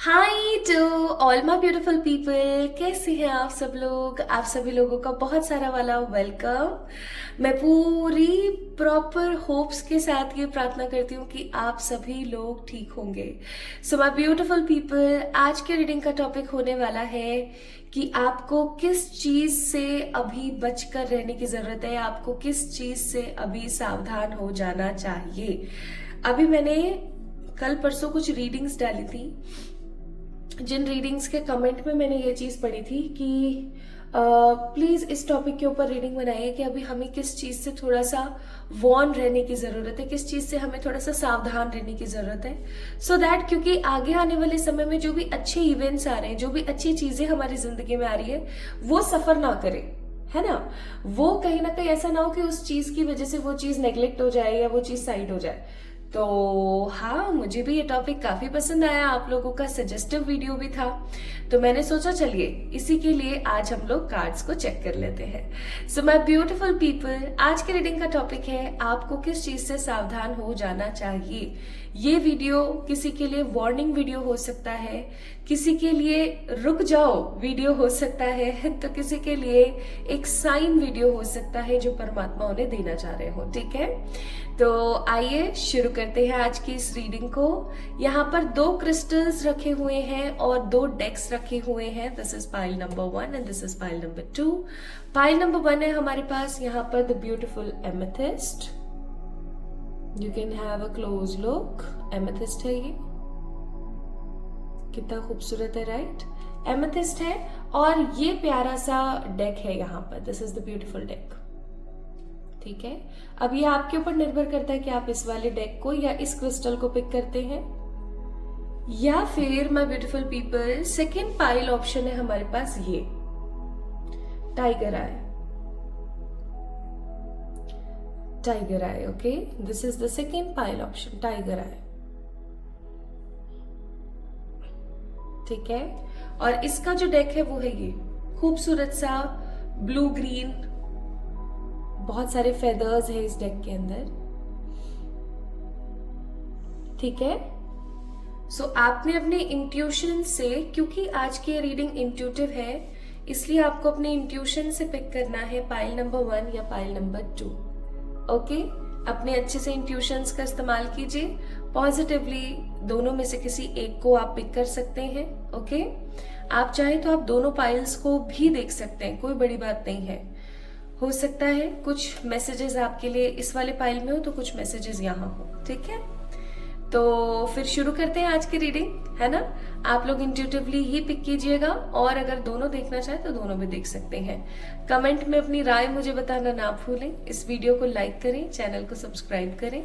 Hi to all my beautiful people, कैसे हैं आप सब लोग। आप सभी लोगों का बहुत सारा वाला वेलकम। मैं पूरी प्रॉपर होप्स के साथ ये प्रार्थना करती हूँ कि आप सभी लोग ठीक होंगे। सो माय ब्यूटीफुल पीपल, आज के रीडिंग का टॉपिक होने वाला है कि आपको किस चीज से अभी बचकर रहने की जरूरत है, आपको किस चीज से अभी सावधान हो जाना चाहिए। अभी मैंने कल परसों कुछ रीडिंग्स डाली थी, जिन रीडिंग्स के कमेंट में मैंने ये चीज पढ़ी थी कि प्लीज इस टॉपिक के ऊपर रीडिंग बनाइए कि अभी हमें किस चीज से थोड़ा सा वॉर्न रहने की जरूरत है, किस चीज से हमें थोड़ा सा सावधान रहने की जरूरत है। सो दैट क्योंकि आगे आने वाले समय में जो भी अच्छे इवेंट्स आ रहे हैं, जो भी अच्छी चीजें हमारी जिंदगी में आ रही है, वो सफर ना करे, है ना। वो कहीं ना कहीं ऐसा ना हो कि उस चीज की वजह से वो चीज नेग्लेक्ट हो जाए या वो चीज साइड हो जाए। तो हाँ, मुझे भी ये टॉपिक काफी पसंद आया, आप लोगों का सजेस्टिव वीडियो भी था, तो मैंने सोचा चलिए इसी के लिए आज हम लोग कार्ड्स को चेक कर लेते हैं। सो माय ब्यूटीफुल पीपल, आज के रीडिंग का टॉपिक है आपको किस चीज से सावधान हो जाना चाहिए। ये वीडियो किसी के लिए वार्निंग वीडियो हो सकता है, किसी के लिए रुक जाओ वीडियो हो सकता है, तो किसी के लिए एक साइन वीडियो हो सकता है जो परमात्मा उन्हें देना चाह रहे हो। ठीक है, तो आइए शुरू करते हैं आज की इस रीडिंग को। यहाँ पर 2 क्रिस्टल्स रखे हुए हैं और 2 डेक्स रखे हुए हैं। This is pile number 1 and this is pile number 2। Pile number 1 है हमारे पास यहाँ पर the beautiful amethyst. You can have a close look. Amethyst है ये, कितना खूबसूरत है, राइट। एमेथिस्ट है और ये प्यारा सा डेक है यहाँ पर। This is the beautiful deck. ठीक है, अब ये आपके ऊपर निर्भर करता है कि आप इस वाले डेक को या इस क्रिस्टल को पिक करते हैं, या फिर my beautiful people second pile option है हमारे पास ये tiger eye. Tiger eye, okay, this is the second pile option, tiger eye. ठीक है, और इसका जो डेक है वो है ये खूबसूरत सा ब्लू ग्रीन, बहुत सारे फेदर्स है इस डेक के अंदर। ठीक है, सो आपने अपने इंट्यूशन से, क्योंकि आज की रीडिंग इंट्यूटिव है, इसलिए आपको अपने इंट्यूशन से पिक करना है पाइल नंबर 1 या पाइल नंबर 2। ओके, अपने अच्छे से इंट्यूशंस का इस्तेमाल कीजिए। पॉजिटिवली दोनों में से किसी एक को आप पिक कर सकते हैं। ओके, आप चाहे तो आप दोनों पाइल्स को भी देख सकते हैं, कोई बड़ी बात नहीं है। हो सकता है कुछ मैसेजेस आपके लिए इस वाले पाइल में हो तो कुछ मैसेजेस यहाँ हो। ठीक है, तो फिर शुरू करते हैं आज की रीडिंग, है ना। आप लोग इंट्यूटिवली ही पिक कीजिएगा और अगर दोनों देखना चाहे तो दोनों भी देख सकते हैं। कमेंट में अपनी राय मुझे बताना ना भूलें। इस वीडियो को लाइक करें, चैनल को सब्सक्राइब करें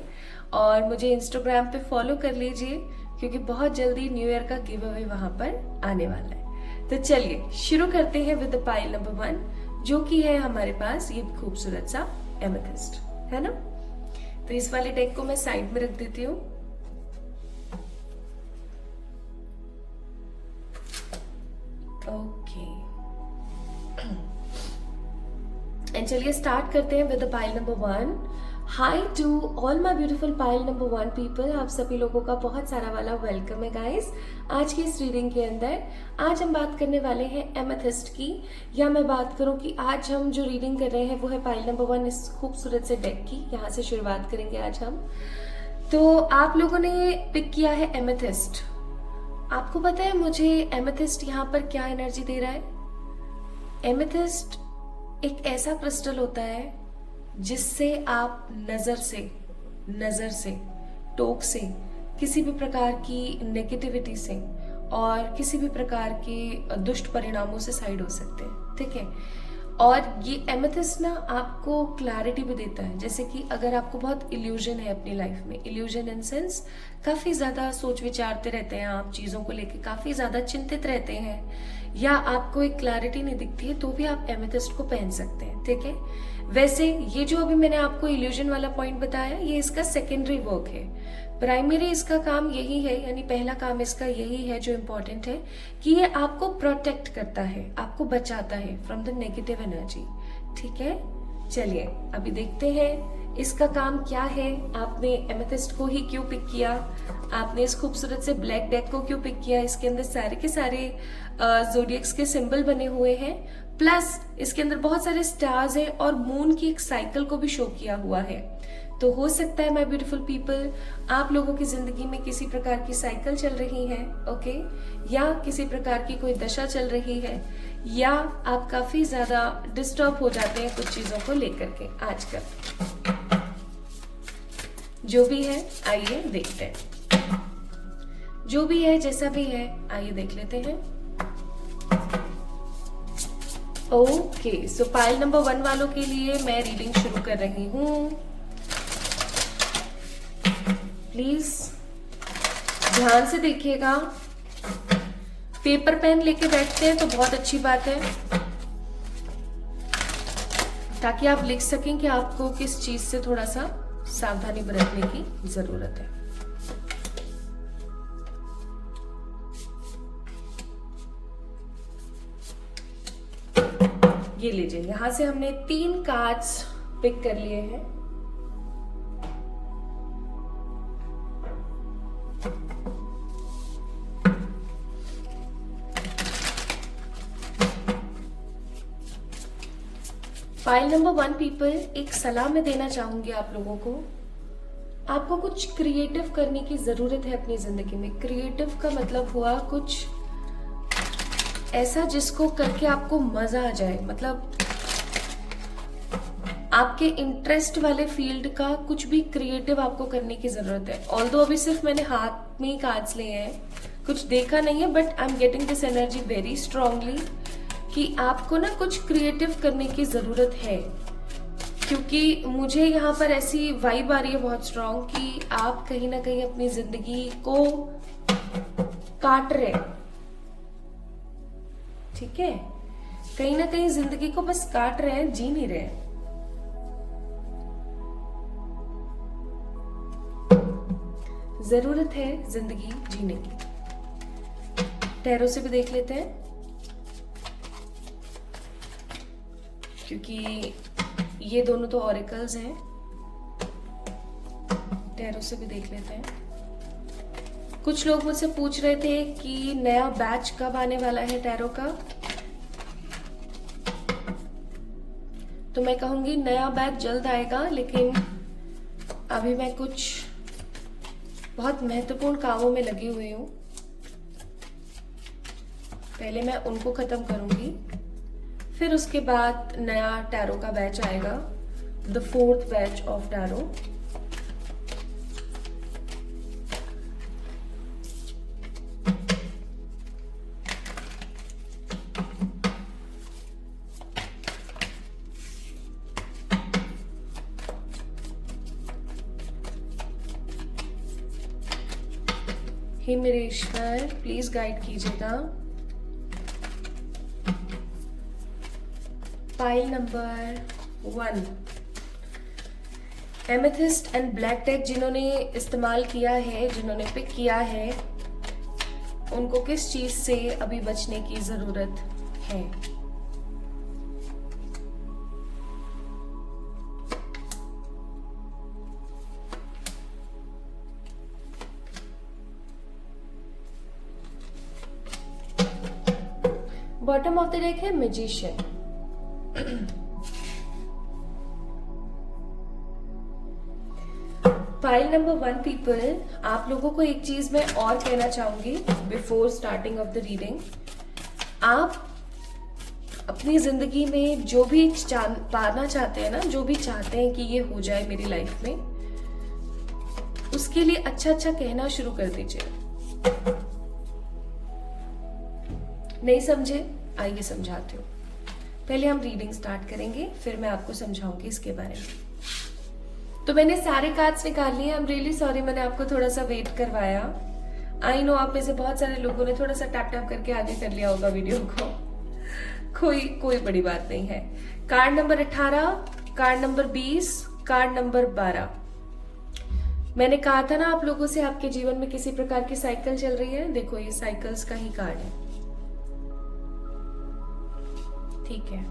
और मुझे इंस्टाग्राम पे फॉलो कर लीजिए, क्योंकि बहुत जल्दी न्यू ईयर का गिव अवे वहां पर आने वाला है। तो चलिए शुरू करते हैं विद पाइल नंबर 1, जो कि है हमारे पास ये खूबसूरत सा एमेथिस्ट, है ना। तो इस वाले डेक को मैं साइड में रख देती हूँ। ओके, एंड चलिए स्टार्ट करते हैं with pile number 1। Hi to all my beautiful pile number 1 people, आप सभी लोगों का बहुत सारा वाला वेलकम है गाइस। आज की इस रीडिंग के अंदर आज हम बात करने वाले हैं एमेथिस्ट की, या मैं बात करूं कि आज हम जो रीडिंग कर रहे हैं वो है पाइल नंबर 1 इस खूबसूरत से डेक की। यहाँ से शुरुआत करेंगे आज हम। तो आप लोगों ने पिक किया है एमेथिस्ट। आपको पता है मुझे एमेथिस्ट यहाँ पर क्या एनर्जी दे रहा है। एमेथिस्ट एक ऐसा क्रिस्टल होता है जिससे आप नजर से, टोक से, किसी भी प्रकार की नेगेटिविटी से और किसी भी प्रकार के दुष्ट परिणामों से साइड हो सकते हैं। ठीक है, और ये एमेथिस्ट ना आपको क्लैरिटी भी देता है। जैसे कि अगर आपको बहुत इल्यूजन है अपनी लाइफ में, इल्यूजन इन सेंस काफी ज्यादा सोच विचारते रहते हैं आप, चीजों को लेके काफी ज्यादा चिंतित रहते हैं, या आपको एक क्लैरिटी नहीं दिखती है, तो भी आप एमेथिस्ट को पहन सकते हैं। ठीक है, वैसे ये जो अभी मैंने आपको इल्यूजन वाला पॉइंट बताया, ये इसका सेकेंडरी वर्क है। प्राइमरी इसका काम यही है, यानी पहला काम इसका यही है जो इम्पोर्टेंट है, कि ये आपको प्रोटेक्ट करता है, आपको बचाता है फ्रॉम द नेगेटिव एनर्जी। ठीक है, चलिए अभी देखते हैं इसका काम क्या है, आपने एमेथिस्ट को ही क्यों पिक किया, आपने इस खूबसूरत से ब्लैक डेक को क्यों पिक किया, इसके अंदर सारे के सारे ज़ोडिएक्स के सिंबल बने हुए हैं, प्लस इसके अंदर बहुत सारे स्टार्स हैं और मून की एक साइकिल को भी शो किया हुआ है। तो हो सकता है माय ब्यूटीफुल पीपल, आप लोगों की जिंदगी में किसी प्रकार की साइकिल चल रही है, ओके, या किसी प्रकार की कोई दशा चल रही है, या आप काफी ज्यादा डिस्टर्ब हो जाते हैं कुछ चीजों को लेकर के आजकल। जो भी है आइए देखते हैं, जो भी है जैसा भी है आइए देख लेते हैं। ओके, सो पाइल नंबर 1 वालों के लिए मैं रीडिंग शुरू कर रही हूं। प्लीज ध्यान से देखिएगा, पेपर पेन लेके बैठते हैं तो बहुत अच्छी बात है, ताकि आप लिख सकें कि आपको किस चीज से थोड़ा सा सावधानी बरतने की जरूरत है। ये लीजिए, यहां से हमने 3 कार्ड्स पिक कर लिए हैं। पाइल नंबर 1 पीपल, एक सलाह मैं देना चाहूंगी आप लोगों को। आपको कुछ क्रिएटिव करने की जरूरत है अपनी जिंदगी में। क्रिएटिव का मतलब हुआ कुछ ऐसा जिसको करके आपको मजा आ जाए, मतलब आपके इंटरेस्ट वाले फील्ड का कुछ भी क्रिएटिव आपको करने की जरूरत है। ऑल्दो अभी सिर्फ मैंने हाथ में ही कार्ड्स लिए हैं, कुछ देखा नहीं है, but I am getting this energy very strongly कि आपको ना कुछ क्रिएटिव करने की जरूरत है, क्योंकि मुझे यहाँ पर ऐसी वाइब आ रही है बहुत स्ट्रांग कि आप कहीं ना कहीं अपनी जिंदगी को काट रहे हैं। ठीक है, कहीं ना कहीं जिंदगी को बस काट रहे हैं, जी नहीं रहे हैं। जरूरत है जिंदगी जीने की। टैरो से भी देख लेते हैं, क्योंकि ये दोनों तो ऑरेकल्स हैं। टैरो से भी देख लेते हैं। कुछ लोग मुझसे पूछ रहे थे कि नया बैच कब आने वाला है टैरो का, तो मैं कहूंगी नया बैच जल्द आएगा, लेकिन अभी मैं कुछ बहुत महत्वपूर्ण कामों में लगी हुई हूं। पहले मैं उनको खत्म करूंगी, फिर उसके बाद नया टैरो का बैच आएगा, the 4th batch of tarot. हे मेरे ईश्वर, प्लीज गाइड कीजिएगा। Pile number 1, amethyst and black deck जिन्होंने इस्तेमाल किया है, जिन्होंने पिक किया है, उनको किस चीज से अभी बचने की जरूरत है? बॉटम ऑफ द डेक है मैजिशियन। फाइल नंबर 1 पीपल, आप लोगों को एक चीज मैं और कहना चाहूंगी before starting of the reading. आप अपनी जिंदगी में जो भी पाना चाहते हैं ना, जो भी चाहते हैं कि ये हो जाए मेरी लाइफ में, उसके लिए अच्छा अच्छा कहना शुरू कर दीजिए। नहीं समझे? आइए समझाती हूँ। पहले हम रीडिंग स्टार्ट करेंगे, फिर मैं आपको समझाऊंगी इसके बारे में। तो मैंने सारे कार्ड्स निकाल लिए। आई एम रियली सॉरी, मैंने आपको थोड़ा सा वेट करवाया। आई नो आप में से बहुत सारे लोगों ने थोड़ा सा टैप टैप करके आगे कर लिया होगा वीडियो को। कोई बड़ी बात नहीं है। Card number 18, card number 20, card number 12। मैंने कहा था ना आप लोगों से, आपके जीवन में किसी प्रकार की साइकिल चल रही है। देखो ये साइकिल्स का ही कार्ड है, ठीक है।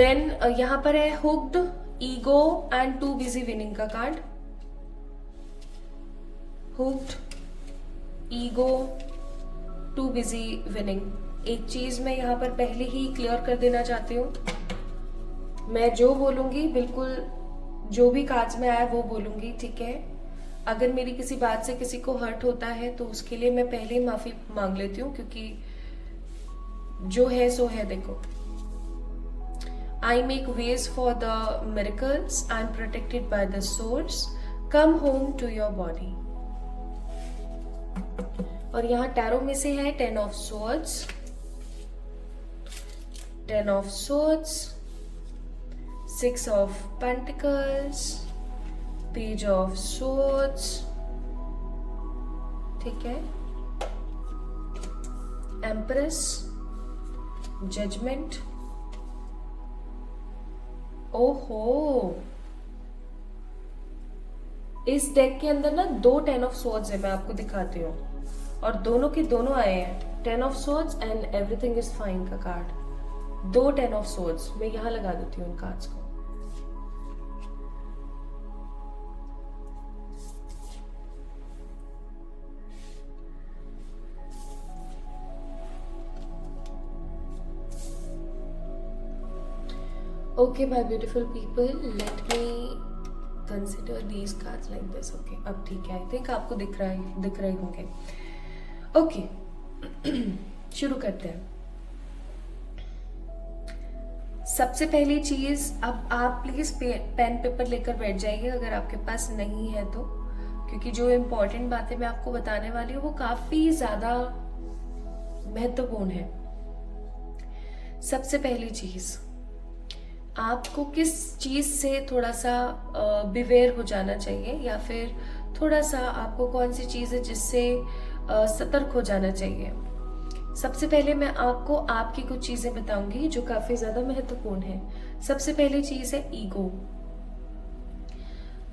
देन यहाँ पर है hooked, ego and too busy winning का card. Hooked, ego, too busy winning. एक चीज मैं यहाँ पर पहले ही क्लियर कर देना चाहती हूँ, मैं जो बोलूंगी बिल्कुल जो भी कार्ड्स में आया वो बोलूंगी, ठीक है। अगर मेरी किसी बात से किसी को हर्ट होता है तो उसके लिए मैं पहले ही माफी मांग लेती हूँ, क्योंकि जो है सो है। देखो, I make ways for the miracles, I am protected by the source, come home to your body. और यहाँ टैरो में से है 10 of swords, 10 of swords, 6 of pentacles, page of swords, ठीक है, एम्प्रेस, जजमेंट। ओहो, इस डेक के अंदर ना 2 10 ऑफ स्वॉर्ड्स है, मैं आपको दिखाती हूँ, और दोनों के दोनों आए हैं 10 of swords and everything is fine का कार्ड। 2 10 ऑफ स्वॉर्ड्स, मैं यहां लगा देती हूँ इन कार्ड्स को। Okay, my beautiful people, let me consider these cards like this. Okay, अब ठीक है, I think आपको दिख रहे होंगे। Okay, शुरू करते हैं। सबसे पहली चीज, अब आप प्लीज पेन पेपर लेकर बैठ जाइए अगर आपके पास नहीं है तो, क्योंकि जो इम्पोर्टेंट बातें मैं आपको बताने वाली हूँ वो काफी ज्यादा महत्वपूर्ण है। सबसे पहली चीज, आपको किस चीज से थोड़ा सा बिवेयर हो जाना चाहिए, या फिर थोड़ा सा आपको कौन सी चीज है जिससे सतर्क हो जाना चाहिए। सबसे पहले मैं आपको आपकी कुछ चीजें बताऊंगी जो काफी ज्यादा महत्वपूर्ण है। सबसे पहली चीज है ईगो।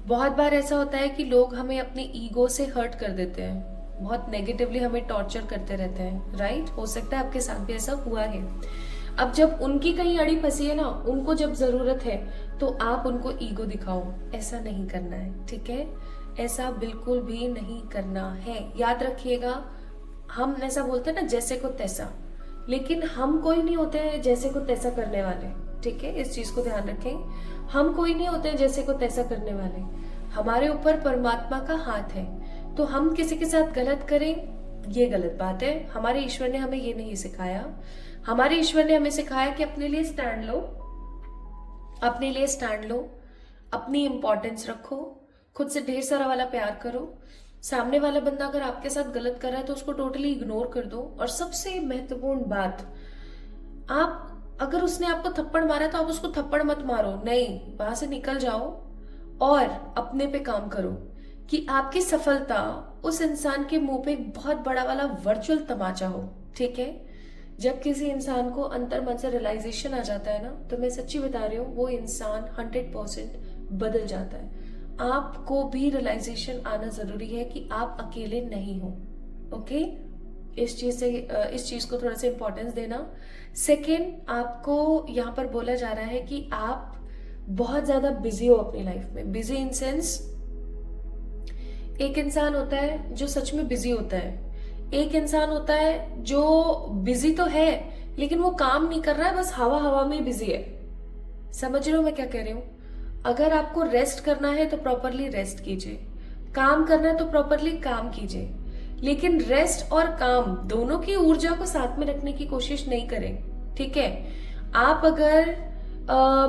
बहुत बार ऐसा होता है कि लोग हमें अपनी ईगो से हर्ट कर देते हैं, बहुत नेगेटिवली हमें टॉर्चर करते रहते हैं, राइट। हो सकता है आपके साथ भी ऐसा हुआ है। अब जब उनकी कहीं अड़ी फंसी है ना, उनको जब जरूरत है तो आप उनको ईगो दिखाओ, ऐसा नहीं करना है, ठीक है। ऐसा बिल्कुल भी नहीं करना है। याद रखिएगा, हम ऐसा बोलते हैं ना जैसे को तैसा, लेकिन हम कोई नहीं होते हैं जैसे को तैसा करने वाले, ठीक है। इस चीज को ध्यान रखें, हम कोई नहीं होते हैं जैसे को तैसा करने वाले। हमारे ऊपर परमात्मा का हाथ है, तो हम किसी के साथ गलत करें ये गलत बात है। हमारे ईश्वर ने हमें ये नहीं सिखाया। हमारे ईश्वर ने हमें सिखाया कि अपने लिए स्टैंड लो, अपने लिए स्टैंड लो, अपनी इंपॉर्टेंस रखो, खुद से ढेर सारा वाला प्यार करो। सामने वाला बंदा अगर आपके साथ गलत कर रहा है तो उसको टोटली इग्नोर कर दो। और सबसे महत्वपूर्ण बात, आप अगर उसने आपको थप्पड़ मारा तो आप उसको थप्पड़ मत मारो, नहीं, वहां से निकल जाओ और अपने पे काम करो कि आपकी सफलता उस इंसान के मुंह पे एक बहुत बड़ा वाला वर्चुअल तमाचा हो, ठीक है। जब किसी इंसान को अंतर मन से रियलाइजेशन आ जाता है ना, तो मैं सच्ची बता रही हूँ वो इंसान 100% बदल जाता है। आपको भी रियलाइजेशन आना जरूरी है कि आप अकेले नहीं हो, ओके। इस चीज को थोड़ा सा इंपॉर्टेंस देना। सेकेंड, आपको यहाँ पर बोला जा रहा है कि आप बहुत ज्यादा बिजी हो अपनी लाइफ में। बिजी इन सेंस, एक इंसान होता है जो सच में बिजी होता है, एक इंसान होता है जो बिजी तो है लेकिन वो काम नहीं कर रहा है, बस हवा हवा में बिजी है। समझ रहे हो मैं क्या कह रही हूँ। अगर आपको रेस्ट करना है तो प्रॉपरली रेस्ट कीजिए, काम करना है तो प्रॉपरली काम कीजिए, लेकिन रेस्ट और काम दोनों की ऊर्जा को साथ में रखने की कोशिश नहीं करें, ठीक है। आप अगर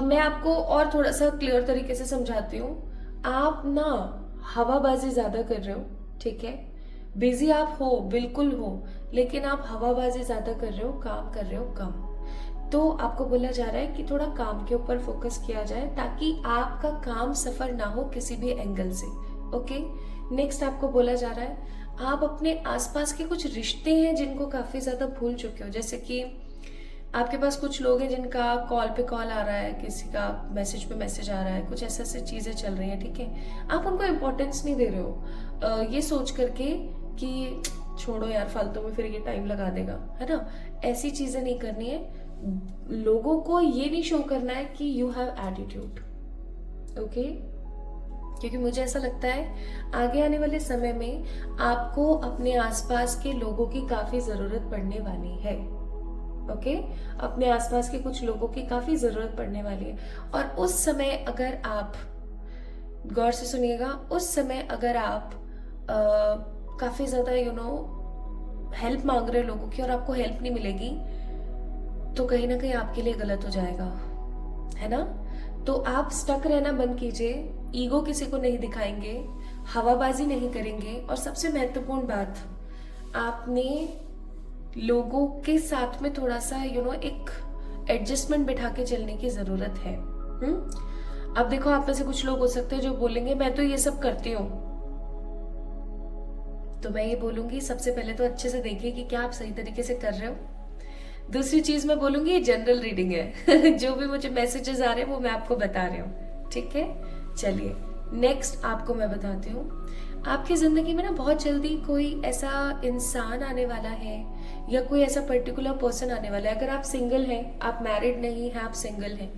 मैं आपको और थोड़ा सा क्लियर तरीके से समझाती हूँ। आप ना हवाबाजी ज्यादा कर रहे हो, ठीक है। बिजी आप हो, बिल्कुल हो, लेकिन आप हवाबाजी ज्यादा कर रहे हो, काम कर रहे हो कम। तो आपको बोला जा रहा है कि थोड़ा काम के ऊपर फोकस किया जाए ताकि आपका काम सफर ना हो किसी भी एंगल से, ओके। नेक्स्ट आपको बोला जा रहा है आप अपने आसपास के कुछ रिश्ते हैं जिनको काफी ज्यादा भूल चुके हो। जैसे कि आपके पास कुछ लोग हैं जिनका कॉल पे कॉल आ रहा है, किसी का मैसेज पे मैसेज आ रहा है, कुछ ऐसे ऐसे चीजें चल रही हैं, ठीक है। आप उनको इम्पोर्टेंस नहीं दे रहे हो, ये सोच करके कि छोड़ो यार फालतू में फिर ये टाइम लगा देगा, है ना। ऐसी चीजें नहीं करनी है। लोगों को ये नहीं शो करना है कि यू हैव एटीट्यूड, ओके? क्योंकि मुझे ऐसा लगता है आगे आने वाले समय में आपको अपने आसपास के लोगों की काफी जरूरत पड़ने वाली है, ओके? अपने आसपास के कुछ लोगों की काफी जरूरत पड़ने वाली है, और उस समय अगर आप, गौर से सुनिएगा, उस समय अगर आप काफी ज्यादा हेल्प मांग रहे हो लोगों की और आपको हेल्प नहीं मिलेगी, तो कहीं ना कहीं आपके लिए गलत हो जाएगा, है ना? तो आप स्टक रहना बंद कीजिए, ईगो किसी को नहीं दिखाएंगे, हवाबाजी नहीं करेंगे, और सबसे महत्वपूर्ण बात, आपने लोगों के साथ में थोड़ा सा एक एडजस्टमेंट बिठा के चलने की जरूरत है। अब देखो, आप में से कुछ लोग हो सकते हैं जो बोलेंगे मैं तो ये सब करती हूँ, तो मैं ये बोलूंगी सबसे पहले तो अच्छे से देखिए कि क्या आप सही तरीके से कर रहे हो। दूसरी चीज मैं बोलूंगी, ये जनरल रीडिंग है जो भी मुझे मैसेजेस आ रहे हैं वो मैं आपको बता रही हूँ, ठीक है? चलिए नेक्स्ट आपको मैं बताती हूँ, आपकी जिंदगी में ना बहुत जल्दी कोई ऐसा इंसान आने वाला है या कोई ऐसा पर्टिकुलर पर्सन आने वाला है। अगर आप सिंगल हैं, आप मैरिड नहीं हैं, आप सिंगल हैं,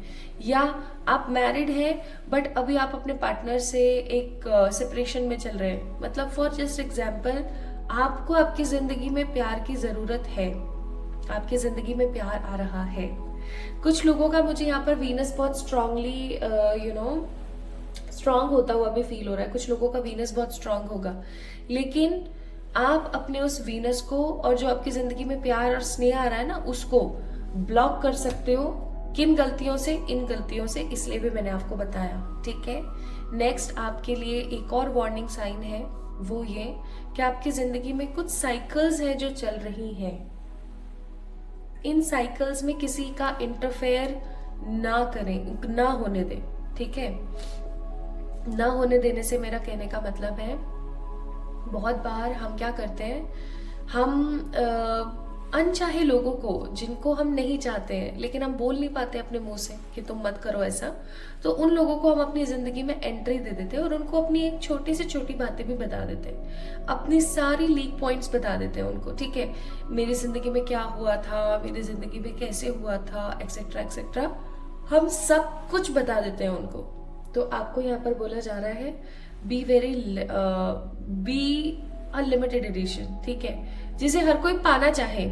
या आप मैरिड हैं बट अभी आप अपने पार्टनर से एक सेपरेशन में चल रहे हैं, मतलब फॉर जस्ट एग्जाम्पल, आपको आपकी जिंदगी में प्यार की जरूरत है, आपकी जिंदगी में प्यार आ रहा है। कुछ लोगों का मुझे यहाँ पर वीनस बहुत स्ट्रांगली स्ट्रांग होता हुआ भी फील हो रहा है, कुछ लोगों का वीनस बहुत स्ट्रांग होगा, लेकिन आप अपने उस वीनस को और जो आपकी जिंदगी में प्यार और स्नेह आ रहा है ना, उसको ब्लॉक कर सकते हो। किन गलतियों से? इन गलतियों से, इसलिए भी मैंने आपको बताया, ठीक है? नेक्स्ट आपके लिए एक और वार्निंग साइन है, वो ये कि आपकी जिंदगी में कुछ साइकिल्स हैं जो चल रही हैं, इन साइकिल्स में किसी का इंटरफेयर ना करें, ना होने दें, ठीक है? ना होने देने से मेरा कहने का मतलब है, बहुत बार हम क्या करते हैं, हम अनचाहे लोगों को, जिनको हम नहीं चाहते हैं लेकिन हम बोल नहीं पाते अपने मुंह से कि तुम मत करो ऐसा, तो उन लोगों को हम अपनी जिंदगी में एंट्री दे देते हैं और उनको अपनी एक छोटी से छोटी बातें भी बता देते हैं, अपनी सारी लीक पॉइंट्स बता देते हैं उनको, ठीक है? मेरी जिंदगी में क्या हुआ था, मेरी जिंदगी में कैसे हुआ था, एक्सेट्रा एक्सेट्रा, हम सब कुछ बता देते हैं उनको। तो आपको यहाँ पर बोला जा रहा है, बी अ लिमिटेड एडिशन, ठीक है? जिसे हर कोई पाना चाहे,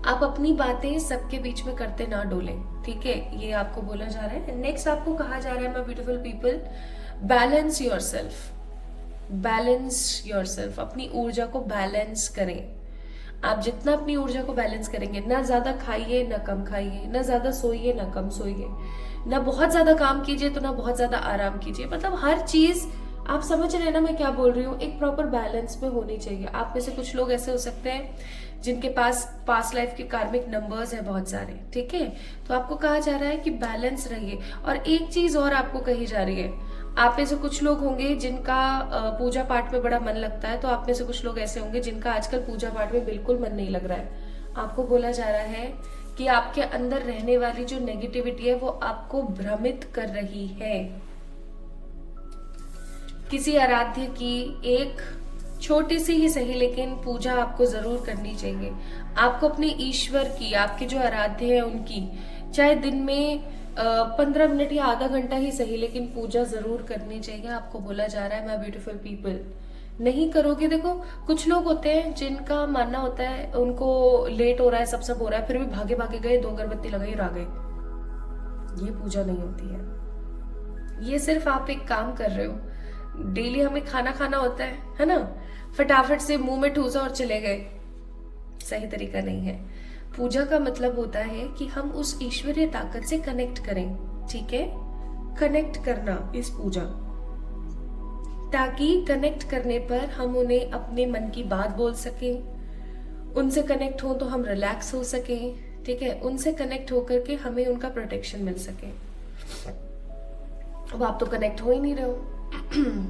आप अपनी बातें सबके बीच में करते ना डोलें, ठीक है? ये आपको बोला जा रहा है। नेक्स्ट आपको कहा जा रहा है, my beautiful people, balance yourself, balance yourself, अपनी ऊर्जा को बैलेंस करें। आप जितना अपनी ऊर्जा को बैलेंस करेंगे, ना ज्यादा खाइए ना कम खाइए, ना ज्यादा सोइए ना कम सोइए, ना बहुत ज्यादा काम कीजिए तो ना बहुत ज्यादा आराम कीजिए, मतलब हर चीज, आप समझ रहे हैं ना मैं क्या बोल रही हूँ, एक प्रॉपर बैलेंस में होनी चाहिए। आप में से कुछ लोग ऐसे हो सकते हैं जिनके पास पास्ट लाइफ के कार्मिक नंबर्स हैं बहुत सारे, ठीक है? तो आपको कहा जा रहा है कि बैलेंस रहिए। और एक चीज और आपको कही जा रही है, आप में से कुछ लोग होंगे जिनका पूजा पाठ में बड़ा मन लगता है, तो आप में से कुछ लोग ऐसे होंगे जिनका आजकल पूजा पाठ में बिल्कुल मन नहीं लग रहा है। आपको बोला जा रहा है कि आपके अंदर रहने वाली जो नेगेटिविटी है वो आपको भ्रमित कर रही है। किसी आराध्य की एक छोटी सी ही सही लेकिन पूजा आपको जरूर करनी चाहिए। आपको अपने ईश्वर की, आपके जो आराध्य है उनकी, चाहे दिन में 15 मिनट या आधा घंटा ही सही लेकिन पूजा जरूर करनी चाहिए। आपको बोला जा रहा है, माय ब्यूटीफुल पीपल, नहीं करोगे, देखो कुछ लोग होते हैं जिनका मानना होता है उनको लेट हो रहा है, सब हो रहा है, फिर भी भागे भागे गए, 2 अगरबत्ती लगाई और आ गए। ये पूजा नहीं होती है। ये सिर्फ आप एक काम कर रहे हो, डेली हमें खाना खाना होता है ना, फटाफट से मुंह में ठूसा और चले गए, सही तरीका नहीं है। पूजा का मतलब होता है कि हम उस ईश्वरीय ताकत से कनेक्ट करें, ठीक है? कनेक्ट करना इस पूजा, ताकि कनेक्ट करने पर हम उन्हें अपने मन की बात बोल सकें, उनसे कनेक्ट हो तो हम रिलैक्स हो सकें, ठीक है? उनसे कनेक्ट होकर के हमें उनका प्रोटेक्शन मिल सके। अब आप तो कनेक्ट हो ही नहीं रहे हो,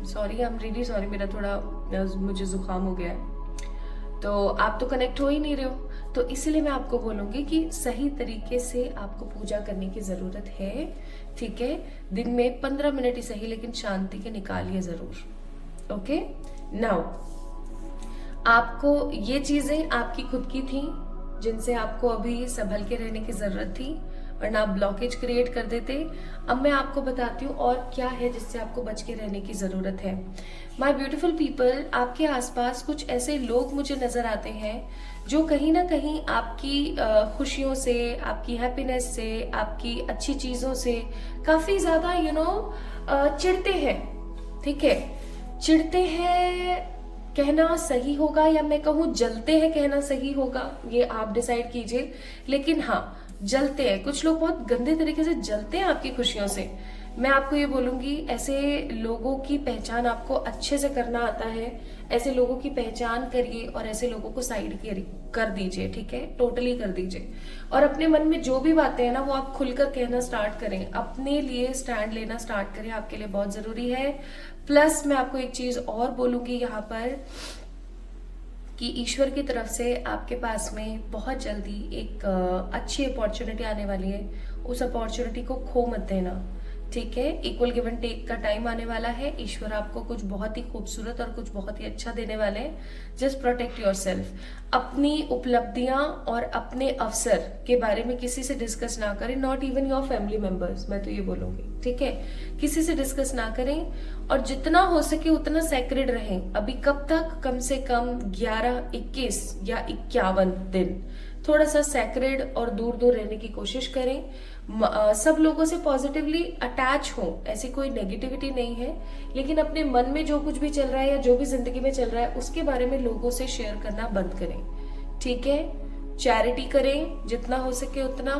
sorry, I am really sorry, मेरा थोड़ा मुझे जुकाम हो गया है, तो आप तो कनेक्ट हो ही नहीं रहे हो, तो इसलिए मैं आपको बोलूंगी कि सही तरीके से आपको पूजा करने की जरूरत है, ठीक है? दिन में 15 मिनट ही सही लेकिन शांति के निकालिए जरूर, ओके? नाउ आपको ये चीजें आपकी खुद की थी, जिनसे आपको अभी संभल के रहने की जरूरत थी, वरना आप ब्लॉकेज क्रिएट कर देते। अब मैं आपको बताती हूँ और क्या है जिससे आपको बच के रहने की जरूरत है। माय ब्यूटीफुल पीपल, आपके आसपास कुछ ऐसे लोग मुझे नजर आते हैं जो कहीं ना कहीं आपकी खुशियों से, आपकी हैप्पीनेस से, आपकी अच्छी चीजों से काफी ज्यादा चिढ़ते हैं। ठीक है, चिढ़ते हैं कहना सही होगा या मैं कहूँ जलते हैं कहना सही होगा, ये आप डिसाइड कीजिए। लेकिन हाँ, जलते हैं, कुछ लोग बहुत गंदे तरीके से जलते हैं आपकी खुशियों से। मैं आपको ये बोलूंगी, ऐसे लोगों की पहचान आपको अच्छे से करना आता है। ऐसे लोगों की पहचान करिए और ऐसे लोगों को साइड कर दीजिए। ठीक है, टोटली कर दीजिए। और अपने मन में जो भी बातें हैं ना, वो आप खुलकर कहना स्टार्ट करें, अपने लिए स्टैंड लेना स्टार्ट करें, आपके लिए बहुत जरूरी है। प्लस मैं आपको एक चीज और बोलूंगी यहाँ पर कि ईश्वर की तरफ से आपके पास में बहुत जल्दी एक अच्छी अपॉर्चुनिटी आने वाली है। उस अपॉर्चुनिटी को खो मत देना। ठीक है, इक्वल गिव एंड टेक का टाइम आने वाला है। ईश्वर आपको कुछ बहुत ही खूबसूरत और कुछ बहुत ही अच्छा देने वाले हैं। Just protect your self. अपनी उपलब्धियां और अपने अवसर के बारे में किसी से डिस्कस ना करें, not even your family members, मैं तो ये बोलूंगी। ठीक है, किसी से डिस्कस ना करें और जितना हो सके उतना सैक्रेड रहें। अभी कब तक? कम से कम 11, 21 या 51 दिन थोड़ा सा सैक्रेड और दूर दूर रहने की कोशिश करें। सब लोगों से पॉजिटिवली अटैच हो, ऐसी कोई नेगेटिविटी नहीं है, लेकिन अपने मन में जो कुछ भी चल रहा है या जो भी जिंदगी में चल रहा है उसके बारे में लोगों से शेयर करना बंद करें। ठीक है, चैरिटी करें जितना हो सके उतना।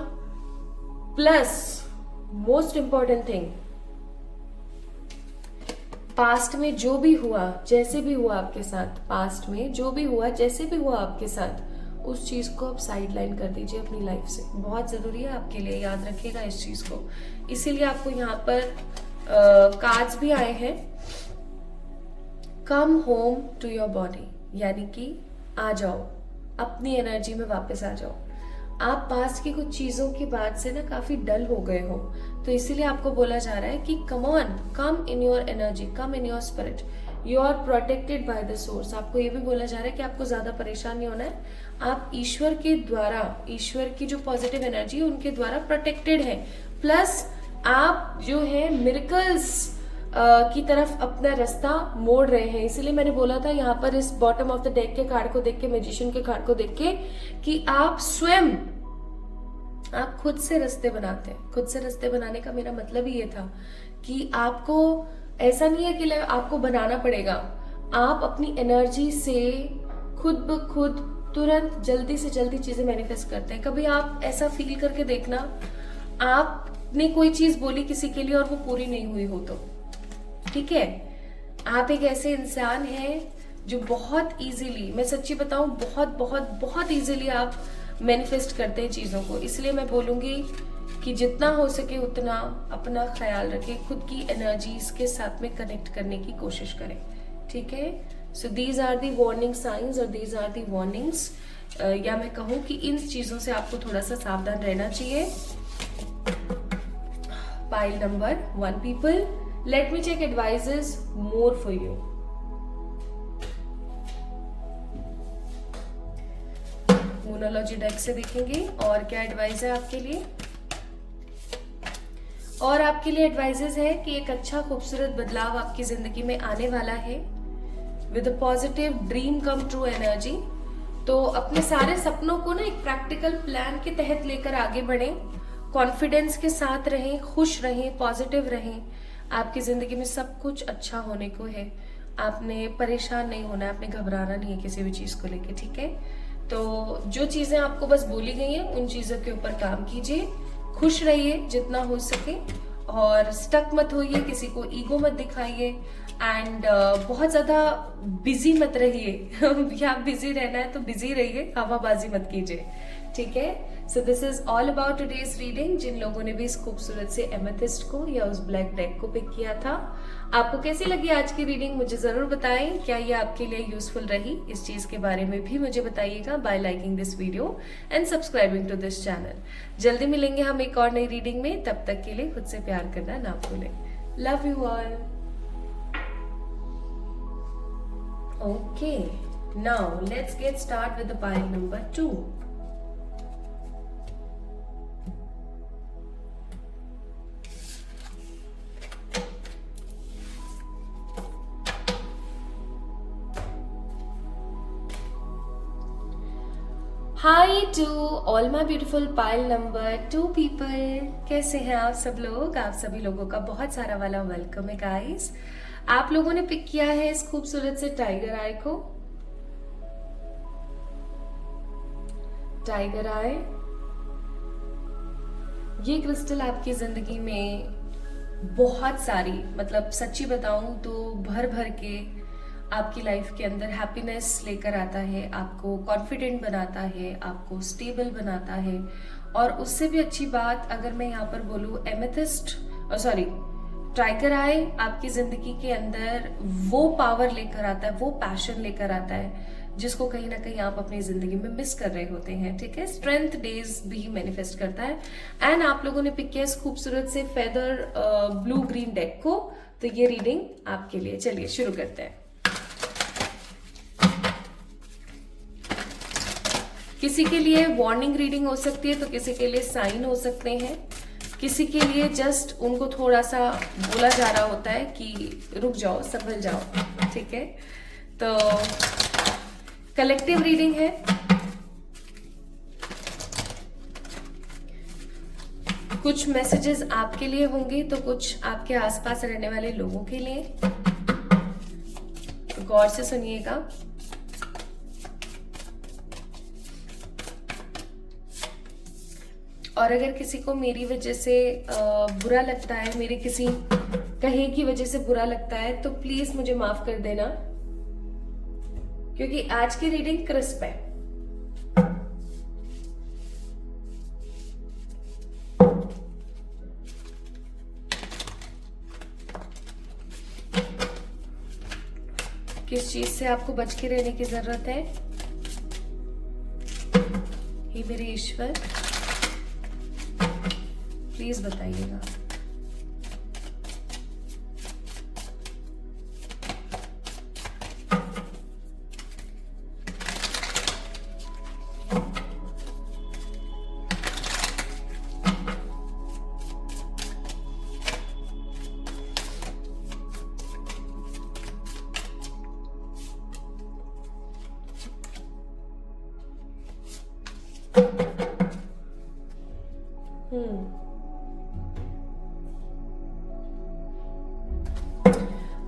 Plus most important thing, past में जो भी हुआ, जैसे भी हुआ आपके साथ, पास्ट में जो भी हुआ, जैसे भी हुआ आपके साथ, उस चीज को आप साइड लाइन कर दीजिए अपनी लाइफ से। बहुत जरूरी है आपके लिए, याद रखिएगा इस चीज को। इसीलिए आपको यहाँ पर कार्ड्स भी आए हैं, come home to your body, यानी कि आ जाओ, अपनी एनर्जी में वापस आ जाओ। आप पास्ट की कुछ चीजों की बात से ना काफी डल हो गए हो, तो इसीलिए आपको बोला जा रहा है कि come on, come in your energy, come in your spirit, you are protected by the source. आपको ये भी बोला जा रहा है कि आपको ज्यादा परेशान नहीं होना है। आप ईश्वर के द्वारा, ईश्वर की जो पॉजिटिव एनर्जी है उनके द्वारा प्रोटेक्टेड है। प्लस आप जो है मिरेकल्स की तरफ अपना रास्ता मोड़ रहे हैं। इसीलिए मैंने बोला था यहाँ पर इस बॉटम ऑफ द डेक के कार्ड को देख के, मैजिशियन के कार्ड को देख के, कि आप स्वयं, आप खुद से रास्ते बनाते हैं। खुद से रास्ते बनाने का मेरा मतलब ही ये था कि आपको ऐसा नहीं है कि आपको बनाना पड़ेगा। आप अपनी एनर्जी से खुद ब खुद तुरंत जल्दी से जल्दी चीजें मैनिफेस्ट करते हैं। कभी आप ऐसा फील करके देखना, आपने कोई चीज बोली किसी के लिए और वो पूरी नहीं हुई हो तो, ठीक है, आप एक ऐसे इंसान हैं जो बहुत इजीली, मैं सच्ची बताऊं, बहुत बहुत बहुत इजीली आप मैनिफेस्ट करते हैं चीजों को। इसलिए मैं बोलूंगी कि जितना हो सके उतना अपना ख्याल रखें, खुद की एनर्जीज के साथ में कनेक्ट करने की कोशिश करें। ठीक है, so these are the warning signs और दीज आर दी वार्निंग्स, या मैं कहूँ कि इन चीजों से आपको थोड़ा सा सावधान रहना चाहिए। Pile number 1 people, let me check advices more for you. मोनोलॉजी डेक से देखेंगे और क्या एडवाइस है आपके लिए। और आपके लिए एडवाइजेस है कि एक अच्छा खूबसूरत बदलाव आपकी जिंदगी में आने वाला है with a positive dream come true energy. तो अपने सारे सपनों को ना एक प्रैक्टिकल प्लान के तहत लेकर आगे बढ़ें, कॉन्फिडेंस के साथ रहें, खुश रहें, पॉजिटिव रहें। आपकी जिंदगी में सब कुछ अच्छा होने को है। आपने परेशान नहीं होना है, आपने घबराना नहीं है किसी भी चीज को लेके। ठीक है, तो जो चीजें आपको बस बोली गई हैं उन चीजों के ऊपर काम कीजिए, खुश रहिए जितना हो सके और स्टक मत होइए, किसी को ईगो मत दिखाइए एंड बहुत ज्यादा बिजी मत रहिए। या बिजी रहना है तो बिजी रहिए, हवाबाजी मत कीजिए। ठीक है, so this is all about today's reading. जिन लोगों ने भी इस खूबसूरत से एमेथिस्ट को या उस ब्लैक डेक को पिक किया था, आपको कैसी लगी आज की रीडिंग मुझे जरूर बताएं। क्या ये आपके लिए यूजफुल रही, इस चीज के बारे में भी मुझे बताइएगा by liking this video and subscribing to this channel. जल्दी मिलेंगे हम एक और नई रीडिंग में, तब तक के लिए खुद से प्यार करना ना भूलें। Love you all. Okay, now let's get start with the pile number 2। Hi to all my beautiful pile number 2 people. कैसे हैं आप सब लोग? आप सभी लोगों का बहुत सारा वाला वेलकम है गाइस। आप लोगों ने पिक किया है इस खूबसूरत से टाइगर आई को। टाइगर आई, ये क्रिस्टल आपकी जिंदगी में बहुत सारी, मतलब सच्ची बताऊं तो भर भर के आपकी लाइफ के अंदर हैप्पीनेस लेकर आता है, आपको कॉन्फिडेंट बनाता है, आपको स्टेबल बनाता है। और उससे भी अच्छी बात अगर मैं यहाँ पर बोलूँ, एमेथिस्ट सॉरी टाइगर आई आपकी जिंदगी के अंदर वो पावर लेकर आता है, वो पैशन लेकर आता है जिसको कहीं ना कहीं आप अपनी जिंदगी में मिस कर रहे होते हैं। ठीक है, स्ट्रेंथ डेज भी मैनिफेस्ट करता है। एंड आप लोगों ने पिक किया इस खूबसूरत से फेदर ब्लू ग्रीन डेक को, तो ये रीडिंग आपके लिए। चलिए शुरू करते हैं। किसी के लिए वार्निंग रीडिंग हो सकती है, तो किसी के लिए साइन हो सकते हैं, किसी के लिए जस्ट उनको थोड़ा सा बोला जा रहा होता है कि रुक जाओ, संभल जाओ। ठीक है, तो कलेक्टिव रीडिंग है। कुछ मैसेजेस आपके लिए होंगे तो कुछ आपके आसपास रहने वाले लोगों के लिए, तो गौर से सुनिएगा। और अगर किसी को मेरी वजह से बुरा लगता है, मेरे किसी कहे की वजह से बुरा लगता है, तो प्लीज मुझे माफ कर देना, क्योंकि आज की रीडिंग क्रिस्प है। किस चीज से आपको बच के रहने की जरूरत है? हे मेरे ईश्वर, प्लीज बताइएगा।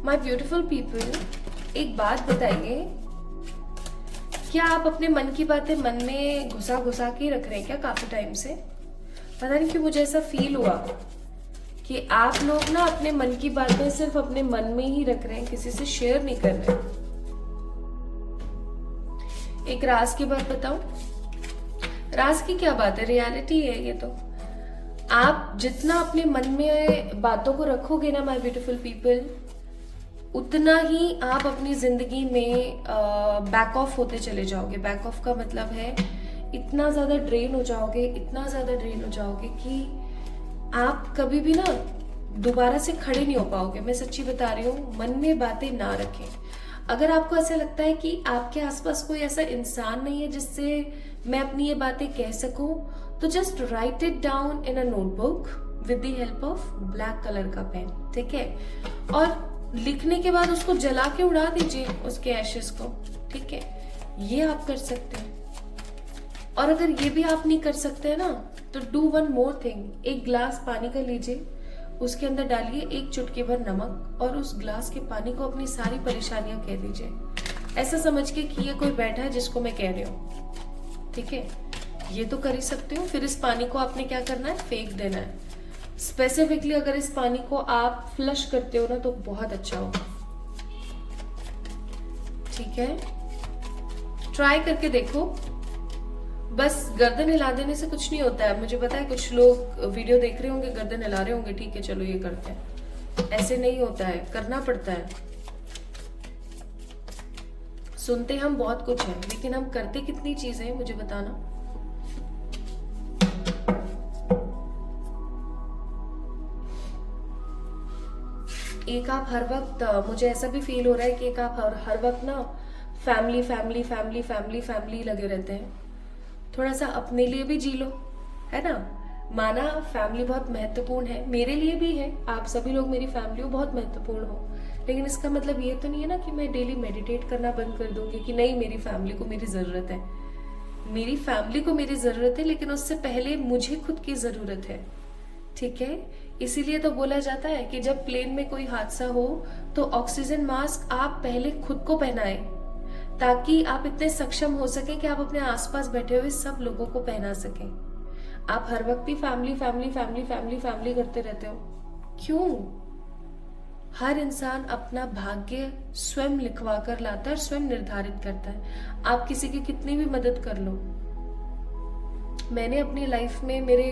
माय ब्यूटिफुल पीपल, एक बात बताइए, क्या आप अपने मन की बातें मन में घुसा घुसा के रख रहे हैं क्या काफी टाइम से? पता नहीं क्यों मुझे ऐसा फील हुआ कि आप लोग ना अपने मन की बातें सिर्फ अपने मन में ही रख रहे हैं, किसी से शेयर नहीं कर रहे। एक राज की बात बताऊं? राज की क्या बात है, रियलिटी है ये। तो आप जितना अपने मन में बातों को रखोगे ना माय ब्यूटीफुल पीपल, उतना ही आप अपनी जिंदगी में बैक ऑफ होते चले जाओगे। बैक ऑफ का मतलब है इतना ज्यादा ड्रेन हो जाओगे, इतना ज्यादा ड्रेन हो जाओगे कि आप कभी भी ना दोबारा से खड़े नहीं हो पाओगे। मैं सच्ची बता रही हूँ, मन में बातें ना रखें। अगर आपको ऐसा लगता है कि आपके आसपास कोई ऐसा इंसान नहीं है जिससे मैं अपनी ये बातें कह सकूं, तो just right it down in a notebook with the help of black colour का पेन। ठीक है, और लिखने के बाद उसको जला के उड़ा दीजिए, उसके एशेस को। ठीक है, ये आप कर सकते हैं। और अगर ये भी आप नहीं कर सकते हैं ना, तो डू वन मोर थिंग। एक ग्लास पानी का लीजिए, उसके अंदर डालिए एक चुटकी भर नमक, और उस ग्लास के पानी को अपनी सारी परेशानियां कह दीजिए, ऐसा समझ के कि ये कोई बैठा है जिसको मैं कह रही हूँ। ठीक है, ये तो कर ही सकते हो। फिर इस पानी को आपने क्या करना है, फेंक देना है। स्पेसिफिकली अगर इस पानी को आप फ्लश करते हो ना, तो बहुत अच्छा होगा। ठीक है, ट्राई करके देखो। बस गर्दन हिला देने से कुछ नहीं होता है। मुझे पता है कुछ लोग वीडियो देख रहे होंगे, गर्दन हिला रहे होंगे, ठीक है चलो ये करते हैं। ऐसे नहीं होता है, करना पड़ता है। सुनते हम बहुत कुछ है, लेकिन हम करते कितनी चीजें हैं मुझे बताना। एक आप हर वक्त, मुझे ऐसा भी फील हो रहा है कि एक आप हर वक्त ना family family family family family लगे रहते हैं। थोड़ा सा अपने लिए भी जी लो, है ना। माना फैमिली बहुत महत्वपूर्ण है, मेरे लिए भी है, आप सभी लोग मेरी फैमिली हो बहुत महत्वपूर्ण हो, लेकिन इसका मतलब ये तो नहीं है ना कि मैं डेली मेडिटेट करना बंद कर दूंगी कि नहीं मेरी फैमिली को मेरी जरूरत है। मेरी फैमिली को मेरी ज़रूरत है, लेकिन उससे पहले मुझे खुद की ज़रूरत है। ठीक है, इसीलिए तो बोला जाता है कि जब प्लेन में कोई हादसा हो तो ऑक्सीजन मास्क आप पहले खुद को पहनाएं, ताकि आप इतने सक्षम हो सकें कि आप अपने आसपास बैठे हुए सब लोगों को पहना सकें। आप हर वक्त ही family family family family family करते रहते हो, क्यों? हर इंसान अपना भाग्य स्वयं लिखवा कर लाता है और स्वयं निर्धारित करता है। आप किसी की कितनी भी मदद कर लो। मैंने अपनी लाइफ में मेरे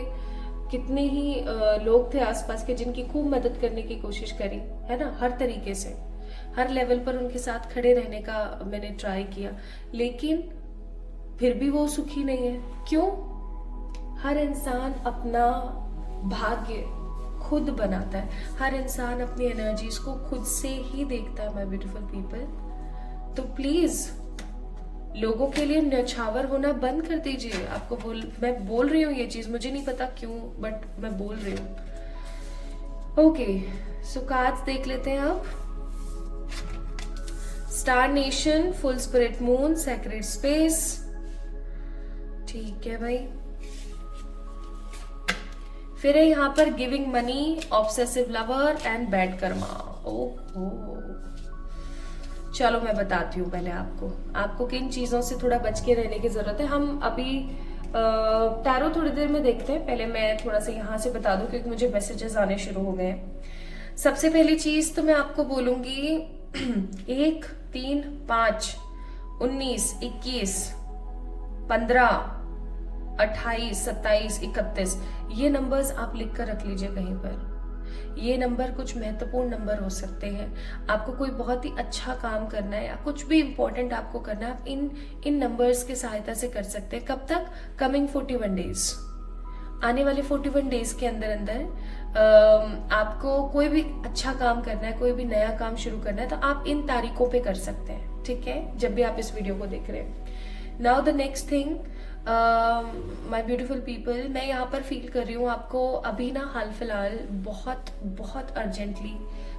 कितने ही लोग थे आसपास के जिनकी खूब मदद करने की कोशिश करी है ना, हर तरीके से, हर लेवल पर उनके साथ खड़े रहने का मैंने ट्राई किया, लेकिन फिर भी वो सुखी नहीं है। क्यों? हर इंसान अपना भाग्य खुद बनाता है, हर इंसान अपनी एनर्जीज को खुद से ही देखता है, माय ब्यूटीफुल पीपल। तो प्लीज लोगों के लिए न्यौछावर होना बंद कर दीजिए। मैं बोल रही हूँ ये चीज, मुझे नहीं पता क्यों, बट मैं बोल रही हूँ। ओके, सो कार्ड्स देख लेते हैं अब। Star nation, full spirit moon, sacred space. ठीक है भाई। फिर है यहाँ पर giving money, obsessive lover and bad Karma. ओहो, चलो मैं बताती हूँ पहले आपको किन चीजों से थोड़ा बच के रहने की जरूरत है। हम अभी टैरो थोड़ी देर में देखते हैं, पहले मैं थोड़ा सा यहाँ से बता दूं क्योंकि मुझे मैसेजेस आने शुरू हो गए हैं। सबसे पहली चीज तो मैं आपको बोलूंगी 1, 3, 5, 19, 21, 15, 28, 27, 31 ये नंबर्स आप लिख कर रख लीजिए कहीं पर। ये नंबर कुछ महत्वपूर्ण नंबर हो सकते हैं। आपको कोई बहुत ही अच्छा काम करना है या कुछ भी इंपॉर्टेंट आपको करना है, आप इन नंबर्स की सहायता से कर सकते हैं। कब तक? कमिंग 41 डेज, आने वाले 41 डेज के अंदर आपको कोई भी अच्छा काम करना है, कोई भी नया काम शुरू करना है, तो आप इन तारीखों पे कर सकते हैं। ठीक है, जब भी आप इस वीडियो को देख रहे हैं। Now the next thing, my beautiful people, मैं यहाँ पर फील कर रही हूँ आपको अभी ना हाल फिलहाल बहुत बहुत अर्जेंटली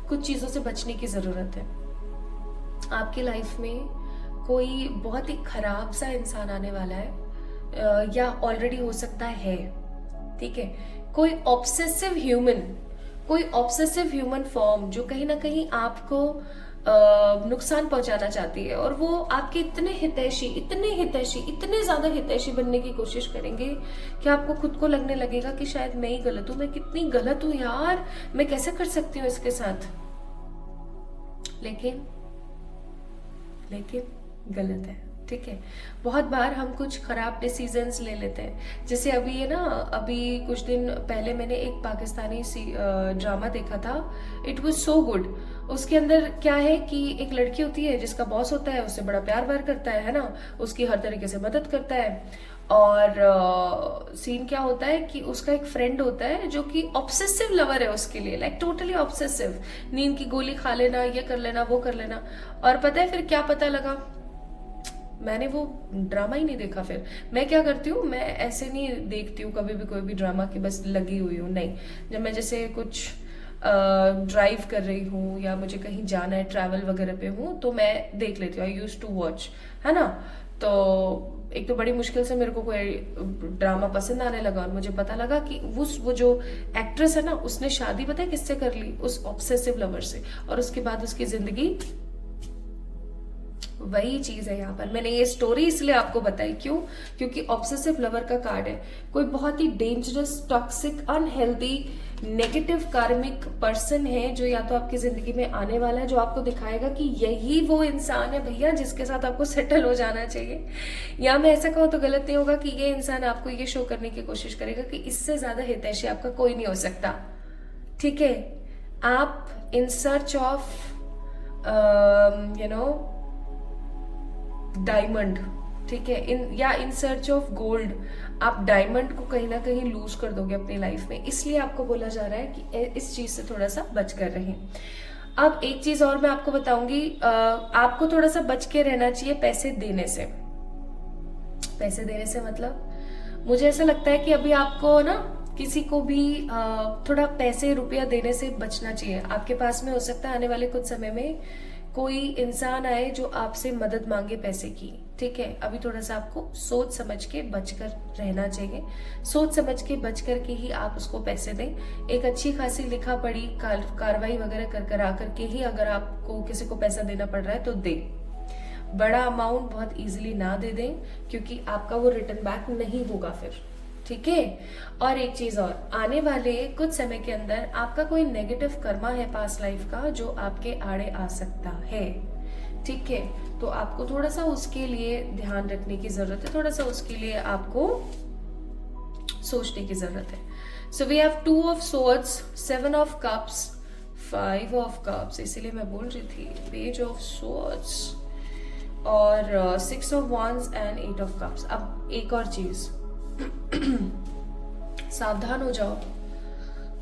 कुछ चीज़ों से बचने की ज़रूरत है। आपकी लाइफ में कोई बहुत ही खराब सा इंसान आने वाला है, या ऑलरेडी हो सकता है। ठीक है, कोई ऑब्सेसिव ह्यूमन फॉर्म जो कहीं ना कहीं आपको नुकसान पहुंचाना चाहती है, और वो आपके इतने ज्यादा हितैषी बनने की कोशिश करेंगे कि आपको खुद को लगने लगेगा कि शायद मैं ही गलत हूं, मैं कितनी गलत हूं यार, मैं कैसे कर सकती हूँ इसके साथ। लेकिन गलत है। ठीक है, बहुत बार हम कुछ खराब डिसीजंस ले लेते हैं। जैसे अभी कुछ दिन पहले मैंने एक पाकिस्तानी ड्रामा देखा था, इट वाज सो गुड। उसके अंदर क्या है कि एक लड़की होती है जिसका बॉस होता है, उससे बड़ा प्यार व्यार करता है ना, उसकी हर तरीके से मदद करता है। और सीन क्या होता है कि उसका एक फ्रेंड होता है जो कि ऑब्सेसिव लवर है उसके लिए, लाइक टोटली ऑब्सेसिव, नींद की गोली खा लेना, ये कर लेना, वो कर लेना। और पता है फिर क्या पता लगा? मैंने वो ड्रामा ही नहीं देखा। फिर मैं क्या करती हूँ, मैं ऐसे नहीं देखती हूँ कभी भी कोई भी ड्रामा की बस लगी हुई हूँ, नहीं। जब मैं जैसे कुछ ड्राइव कर रही हूँ या मुझे कहीं जाना है, ट्रैवल वगैरह पे हूँ, तो मैं देख लेती हूँ। आई यूज टू वॉच, है ना। तो एक तो बड़ी मुश्किल से मेरे को कोई ड्रामा पसंद आने लगा, और मुझे पता लगा कि वो जो एक्ट्रेस है ना, उसने शादी पता है किससे कर ली? उस ऑब्सेसिव लवर से। और उसके बाद उसकी जिंदगी, वही चीज है यहाँ पर। मैंने ये स्टोरी इसलिए आपको बताई, क्यों? क्योंकि ऑब्सेसिव लवर का कार्ड है कोई बहुत ही डेंजरस, टॉक्सिक, अनहेल्दी, नेगेटिव कार्मिक पर्सन है, जो या तो आपकी जिंदगी में आने वाला है, जो आपको दिखाएगा कि यही वो इंसान है भैया जिसके साथ आपको सेटल हो जाना चाहिए। या मैं ऐसा कहूँ तो गलत नहीं होगा कि ये इंसान आपको ये शो करने की कोशिश करेगा कि इससे ज्यादा हितैषी आपका कोई नहीं हो सकता। ठीक है, आप इन सर्च ऑफ डायमंड, ठीक है, इन सर्च ऑफ गोल्ड, आप डायमंड को कहीं ना कहीं लूज कर दोगे अपनी लाइफ में। इसलिए आपको बोला जा रहा है कि इस चीज से थोड़ा सा बच कर रहें। अब एक चीज और मैं आपको बताऊंगी, आपको थोड़ा सा बच के रहना चाहिए पैसे देने से। पैसे देने से मतलब मुझे ऐसा लगता है कि अभी आपको ना किसी को भी थोड़ा पैसे रुपया देने से बचना चाहिए। आपके पास में हो सकता है आने वाले कुछ समय में कोई इंसान आए जो आपसे मदद मांगे पैसे की, ठीक है, अभी थोड़ा सा आपको सोच समझ के बचकर रहना चाहिए। सोच समझ के बच करके ही आप उसको पैसे दें। एक अच्छी खासी लिखा पढ़ी कार्रवाई वगैरह कर कर आकर के ही अगर आपको किसी को पैसा देना पड़ रहा है तो दे। बड़ा अमाउंट बहुत इजीली ना दे दें, क्योंकि आपका वो रिटर्न बैक नहीं होगा फिर। ठीक है। और एक चीज और, आने वाले कुछ समय के अंदर आपका कोई नेगेटिव कर्मा है पास्ट लाइफ का जो आपके आड़े आ सकता है। ठीक है, तो आपको थोड़ा सा उसके लिए ध्यान रखने की जरूरत है, थोड़ा सा उसके लिए आपको सोचने की जरूरत है। So we have 2 of swords, 7 of cups, 5 of cups, इसीलिए मैं बोल रही थी पेज ऑफ सोर्ड्स, और 6 of wands and 8 of cups. अब एक और चीज, सावधान हो जाओ,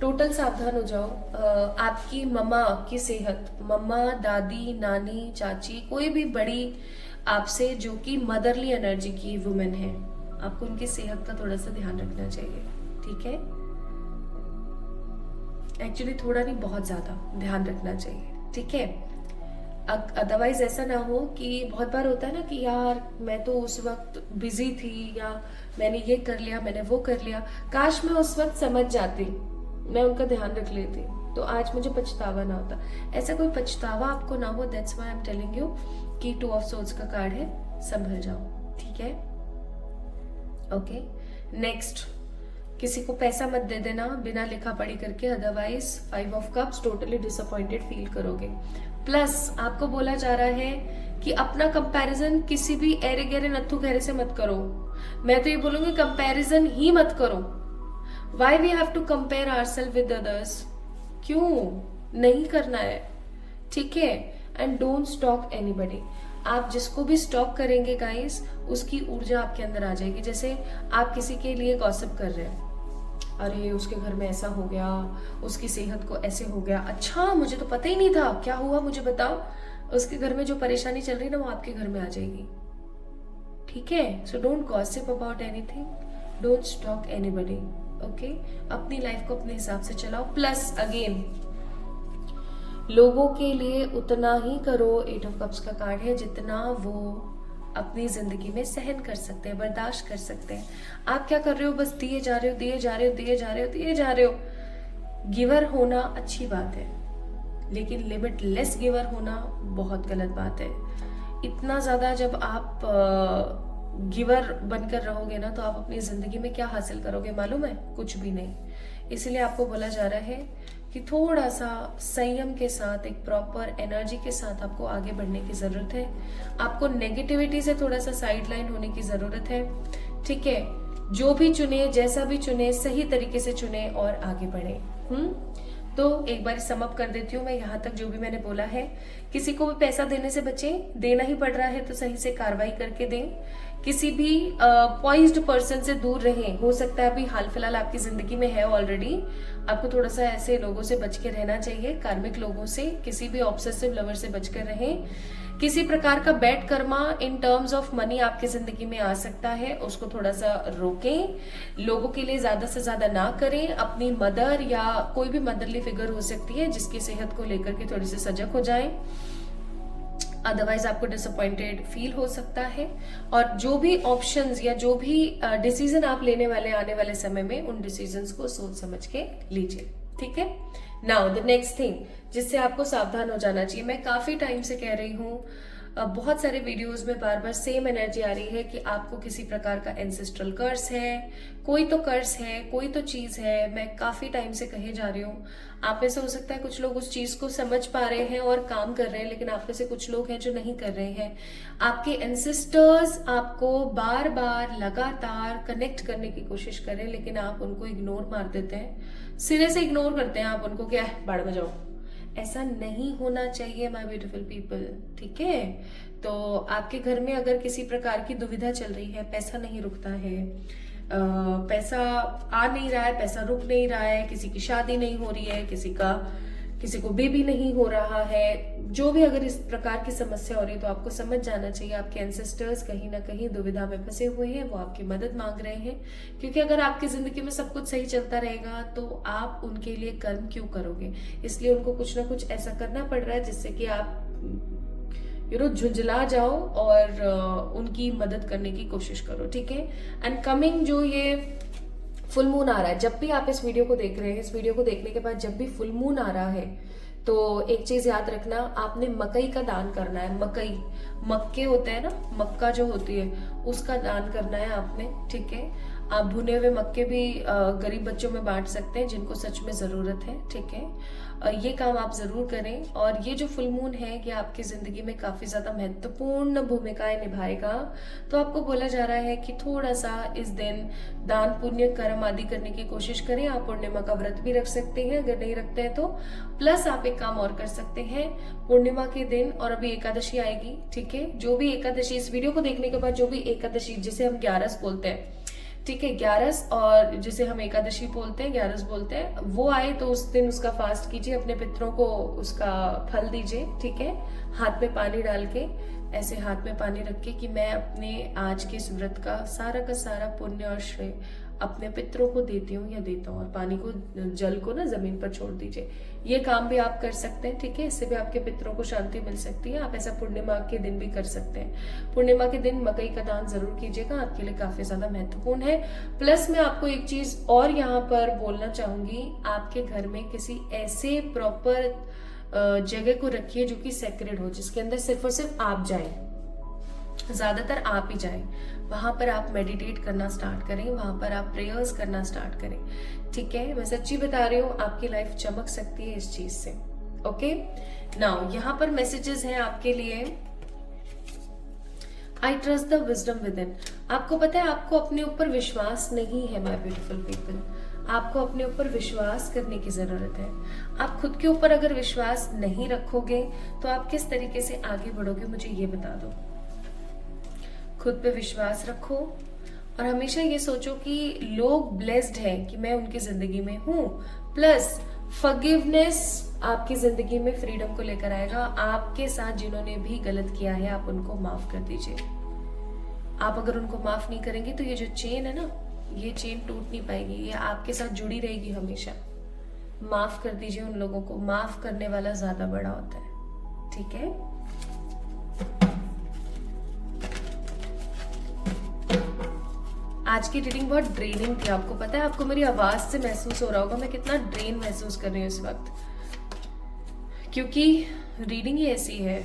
टोटल सावधान हो जाओ। आपकी मम्मा की सेहत, मम्मा, दादी, नानी, चाची, कोई भी बड़ी आपसे जो कि मदरली एनर्जी की वुमेन है, आपको उनकी सेहत का थोड़ा सा ध्यान रखना चाहिए। ठीक है, एक्चुअली थोड़ा नहीं, बहुत ज्यादा ध्यान रखना चाहिए। ठीक है, अदरवाइज ऐसा ना हो कि बहुत बार होता है ना कि यार मैं तो उस वक्त बिजी थी, या मैंने ये कर लिया, मैंने वो कर लिया, काश मैं उस वक्त समझ जाती, मैं उनका ध्यान रख लेती तो आज मुझे पछतावा ना होता। ऐसा कोई पछतावा आपको ना हो, that's why I am telling you कि 2 ऑफ सोर्ड्स का कार्ड है, संभल जाओ। ठीक है, ओके। नेक्स्ट, किसी को पैसा मत दे देना बिना लिखा पढ़ी करके, otherwise 5 of cups, totally disappointed feel करोगे। प्लस आपको बोला जा रहा है कि अपना कंपैरिजन किसी भी एरे गहरे नत्थु गहरे से मत करो। मैं तो ये बोलूंगी कंपैरिजन ही मत करो। Why we have to compare ourselves with others, क्यों नहीं करना है। ठीक है, एंड डोंट स्टॉक एनीबडी। आप जिसको भी स्टॉक करेंगे गाइस, उसकी ऊर्जा आपके अंदर आ जाएगी। जैसे आप किसी के लिए गॉसिप कर रहे हैं, अरे उसके घर में ऐसा हो गया, उसकी सेहत को ऐसे हो गया, अच्छा मुझे तो पता ही नहीं था, क्या हुआ मुझे बताओ। उसके घर में जो परेशानी चल रही है ना, वो आपके घर में आ जाएगी। ठीक है, so don't gossip about anything, don't stock anybody. Okay, अपनी लाइफ को अपने हिसाब से चलाओ। प्लस अगेन, लोगों के लिए उतना ही करो, 8 ऑफ कप्स का कार्ड है, जितना वो अपनी जिंदगी में सहन कर सकते हैं, बर्दाश्त कर सकते हैं। आप क्या कर रहे हो, बस दिए जा रहे हो, दिए जा रहे हो, दिए जा रहे हो, दिए जा रहे हो। गिवर होना अच्छी बात है, लेकिन लिमिटलेस गिवर होना बहुत गलत बात है। इतना ज्यादा जब आप गिवर बनकर रहोगे ना, तो आप अपनी जिंदगी में क्या हासिल करोगे मालूम है? कुछ भी नहीं। इसलिए आपको बोला जा रहा है कि थोड़ा सा संयम के साथ, एक प्रॉपर एनर्जी के साथ आपको आगे बढ़ने की जरूरत है। आपको नेगेटिविटी से थोड़ा सा साइडलाइन होने की जरूरत है। ठीक है, जो भी चुने, जैसा भी चुने, सही तरीके से चुने और आगे बढ़े। तो एक बार सम अप कर देती हूँ मैं यहाँ तक जो भी मैंने बोला है। किसी को भी पैसा देने से बचें, देना ही पड़ रहा है तो सही से कार्रवाई करके दें। किसी भी पॉइज्ड पर्सन से दूर रहें। हो सकता है अभी हाल फिलहाल आपकी जिंदगी में है ऑलरेडी, आपको थोड़ा सा ऐसे लोगों से बच के रहना चाहिए, कार्मिक लोगों से, किसी भी ऑब्सेसिव लवर से बचकर रहें। किसी प्रकार का bad Karma in terms of money आपकी जिंदगी में आ सकता है, उसको थोड़ा सा रोकें। लोगों के लिए ज्यादा से ज्यादा ना करें। अपनी मदर या कोई भी मदरली फिगर हो सकती है जिसकी सेहत को लेकर के थोड़ी सी सजग हो जाएं, अदरवाइज आपको डिसअपॉइंटेड फील हो सकता है। और जो भी ऑप्शंस या जो भी डिसीजन आप लेने वाले आने वाले समय में, उन डिसीजंस को सोच समझ के लीजिए। ठीक है, नाउ द नेक्स्ट थिंग जिससे आपको सावधान हो जाना चाहिए। मैं काफी टाइम से कह रही हूँ, बहुत सारे वीडियोस में बार बार सेम एनर्जी आ रही है कि आपको किसी प्रकार का एंसेस्ट्रल कर्स है, कोई तो कर्स है, कोई तो चीज है। मैं काफी टाइम से कहे जा रही हूँ। आप में से हो सकता है कुछ लोग उस चीज को समझ पा रहे हैं और काम कर रहे हैं, लेकिन आप में से कुछ लोग हैं जो नहीं कर रहे हैं। आपके एंसेस्टर्स आपको बार बार लगातार कनेक्ट करने की कोशिश कर रहे हैं, लेकिन आप उनको इग्नोर मार देते हैं, सिरे से इग्नोर करते हैं आप उनको, क्या है बाढ़ में जाओ। ऐसा नहीं होना चाहिए माय ब्यूटीफुल पीपल। ठीक है, तो आपके घर में अगर किसी प्रकार की दुविधा चल रही है, पैसा नहीं रुकता है, पैसा आ नहीं रहा है, पैसा रुक नहीं रहा है, किसी की शादी नहीं हो रही है, किसी को बेबी नहीं हो रहा है, जो भी अगर इस प्रकार की समस्या हो रही है, तो आपको समझ जाना चाहिए आपके एंसेस्टर्स कहीं ना कहीं दुविधा में फंसे हुए हैं, वो आपकी मदद मांग रहे हैं। क्योंकि अगर आपकी जिंदगी में सब कुछ सही चलता रहेगा तो आप उनके लिए कर्म क्यों करोगे? इसलिए उनको कुछ ना कुछ ऐसा करना पड़ रहा है जिससे कि आप झुंझला जाओ और उनकी मदद करने की कोशिश करो, ठीक है। एंड कमिंग जो ये फुल मून आ रहा है, जब भी आप इस वीडियो को देख रहे हैं, इस वीडियो को देखने के बाद जब भी फुल मून आ रहा है, तो एक चीज याद रखना, आपने मकई का दान करना है। मक्के होते हैं ना, मक्का जो होती है उसका दान करना है आपने, ठीक है। आप भुने हुए मक्के भी गरीब बच्चों में बांट सकते हैं जिनको सच में जरूरत है, ठीक है। ये काम आप जरूर करें। और ये जो फुल मून है ये आपकी जिंदगी में काफी ज्यादा महत्वपूर्ण भूमिकाएं निभाएगा। तो आपको बोला जा रहा है कि थोड़ा सा इस दिन दान पुण्य कर्म आदि करने की कोशिश करें। आप पूर्णिमा का व्रत भी रख सकते हैं अगर नहीं रखते हैं तो। प्लस आप एक काम और कर सकते हैं, पूर्णिमा के दिन, और अभी एकादशी आएगी, ठीक है। जो भी एकादशी, इस वीडियो को देखने के बाद जो भी एकादशी जिसे हम 11 बोलते हैं, ठीक है, 11 और जिसे हम एकादशी बोलते हैं, 11 बोलते हैं, वो आए तो उस दिन उसका फास्ट कीजिए, अपने पितरों को उसका फल दीजिए, ठीक है। हाथ में पानी डाल के, ऐसे हाथ में पानी रख के कि मैं अपने आज के इस व्रत का सारा पुण्य और श्रेय अपने पितरों को देती हूँ या देता हूँ। और पानी को, जल को ना जमीन पर छोड़ दीजिए। ये काम भी आप कर सकते हैं, ठीक है। इससे भी आपके पितरों को शांति मिल सकती है। आप ऐसा पूर्णिमा के दिन भी कर सकते हैं। पूर्णिमा के दिन मकई का दान जरूर कीजिएगा, आपके लिए काफी ज्यादा महत्वपूर्ण है। प्लस मैं आपको एक चीज और यहाँ पर बोलना चाहूंगी, आपके घर में किसी ऐसे प्रॉपर जगह को रखिए जो कि सेक्रेड हो, जिसके अंदर सिर्फ और सिर्फ आप जाएं, ज्यादातर आप ही जाएं। वहां पर आप मेडिटेट करना स्टार्ट करें, वहां पर आप प्रेयर्स करना स्टार्ट करें, ठीक है। मैं सच्ची बता रही हूँ, आपकी लाइफ चमक सकती है इस चीज से। ओके, नाउ यहाँ पर मैसेजेस हैं आपके लिए। I trust the wisdom with in. आपको पता है, आपको अपने ऊपर विश्वास नहीं है माय ब्यूटीफुल पीपल। आपको अपने ऊपर विश्वास करने की जरूरत है। आप खुद के ऊपर अगर विश्वास नहीं रखोगे तो आप किस तरीके से आगे बढ़ोगे, मुझे ये बता दो। खुद पे विश्वास रखो और हमेशा ये सोचो कि लोग ब्लेस्ड हैं कि मैं उनकी जिंदगी में हूं। प्लस फॉरगिवनेस आपकी जिंदगी में फ्रीडम को लेकर आएगा। आपके साथ जिन्होंने भी गलत किया है, आप उनको माफ कर दीजिए। आप अगर उनको माफ नहीं करेंगे तो ये जो चेन है ना, ये चेन टूट नहीं पाएगी, ये आपके साथ जुड़ी रहेगी हमेशा। माफ कर दीजिए उन लोगों को। माफ करने वाला ज्यादा बड़ा होता है, ठीक है। आज की रीडिंग बहुत ड्रेनिंग थी, आपको पता है। आपको मेरी आवाज से महसूस हो रहा होगा मैं कितना ड्रेन महसूस कर रही हूँ इस वक्त, क्योंकि रीडिंग ही ऐसी है।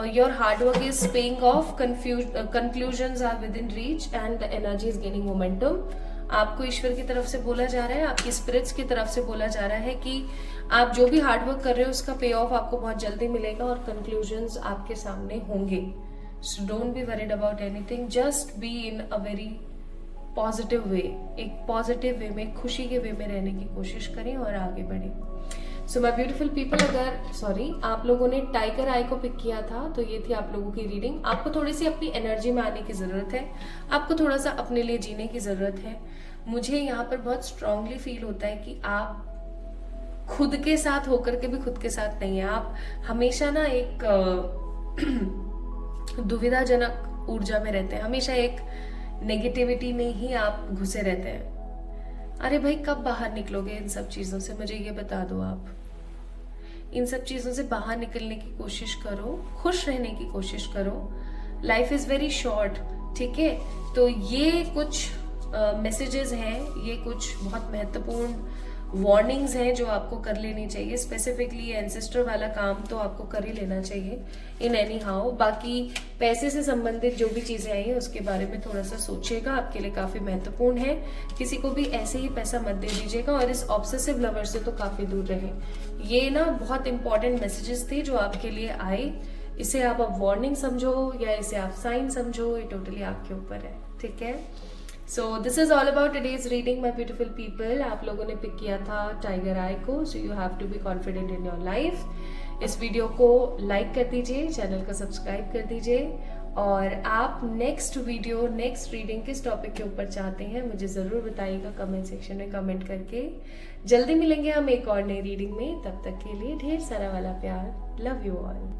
Your hard work is paying off, conclusions are within reach and the energy is gaining momentum. आपको ईश्वर की तरफ से बोला जा रहा है, आपकी स्पिरिट्स की तरफ से बोला जा रहा है कि आप जो भी हार्ड वर्क कर रहे हो उसका पे ऑफ आपको बहुत जल्दी मिलेगा और कंक्लूजन्स आपके सामने होंगे। So don't be worried about anything. Just be in a very positive way. एक पॉजिटिव वे में, खुशी के वे में रहने की कोशिश करें और आगे बढ़ें। सो माय ब्यूटीफुल पीपल, आप लोगों ने टाइगर आई को पिक किया था तो ये थी आप लोगों की रीडिंग। आपको थोड़ी सी अपनी एनर्जी में आने की जरूरत है। आपको थोड़ा सा अपने लिए जीने की जरूरत है। मुझे यहाँ पर बहुत स्ट्रांगली फील होता है कि आप खुद के साथ होकर के भी खुद के साथ नहीं है। आप हमेशा ना एक दुविधाजनक ऊर्जा में रहते हैं, हमेशा एक नेगेटिविटी में ही आप घुसे रहते हैं। अरे भाई, कब बाहर निकलोगे इन सब चीजों से, मुझे ये बता दो। आप इन सब चीजों से बाहर निकलने की कोशिश करो, खुश रहने की कोशिश करो। लाइफ इज वेरी शॉर्ट, ठीक है। तो ये कुछ मैसेजेस हैं, ये कुछ बहुत महत्वपूर्ण वार्निंग्स हैं जो आपको कर लेनी चाहिए। स्पेसिफिकली एंसेस्टर वाला काम तो आपको कर ही लेना चाहिए इन एनी हाउ। बाकी पैसे से संबंधित जो भी चीजें आई हैं उसके बारे में थोड़ा सा सोचिएगा, आपके लिए काफी महत्वपूर्ण है। किसी को भी ऐसे ही पैसा मत दे दीजिएगा और इस ऑब्सेसिव लवर से तो काफी दूर रहें। ये ना बहुत इंपॉर्टेंट मैसेजेस थे जो आपके लिए आए। इसे आप अब वार्निंग समझो या इसे आप साइन समझो, ये टोटली आपके ऊपर है, ठीक है। So this is all about today's reading my beautiful people. आप लोगों ने पिक किया था टाइगर आई को, so you have to be confident in your life. इस वीडियो को लाइक कर दीजिए, चैनल को सब्सक्राइब कर दीजिए और आप नेक्स्ट वीडियो, नेक्स्ट रीडिंग किस टॉपिक के ऊपर चाहते हैं मुझे जरूर बताइएगा कमेंट सेक्शन में कमेंट करके। जल्दी मिलेंगे हम एक और नई रीडिंग में, तब तक के लिए ढेर सारा वाला प्यार। Love you all.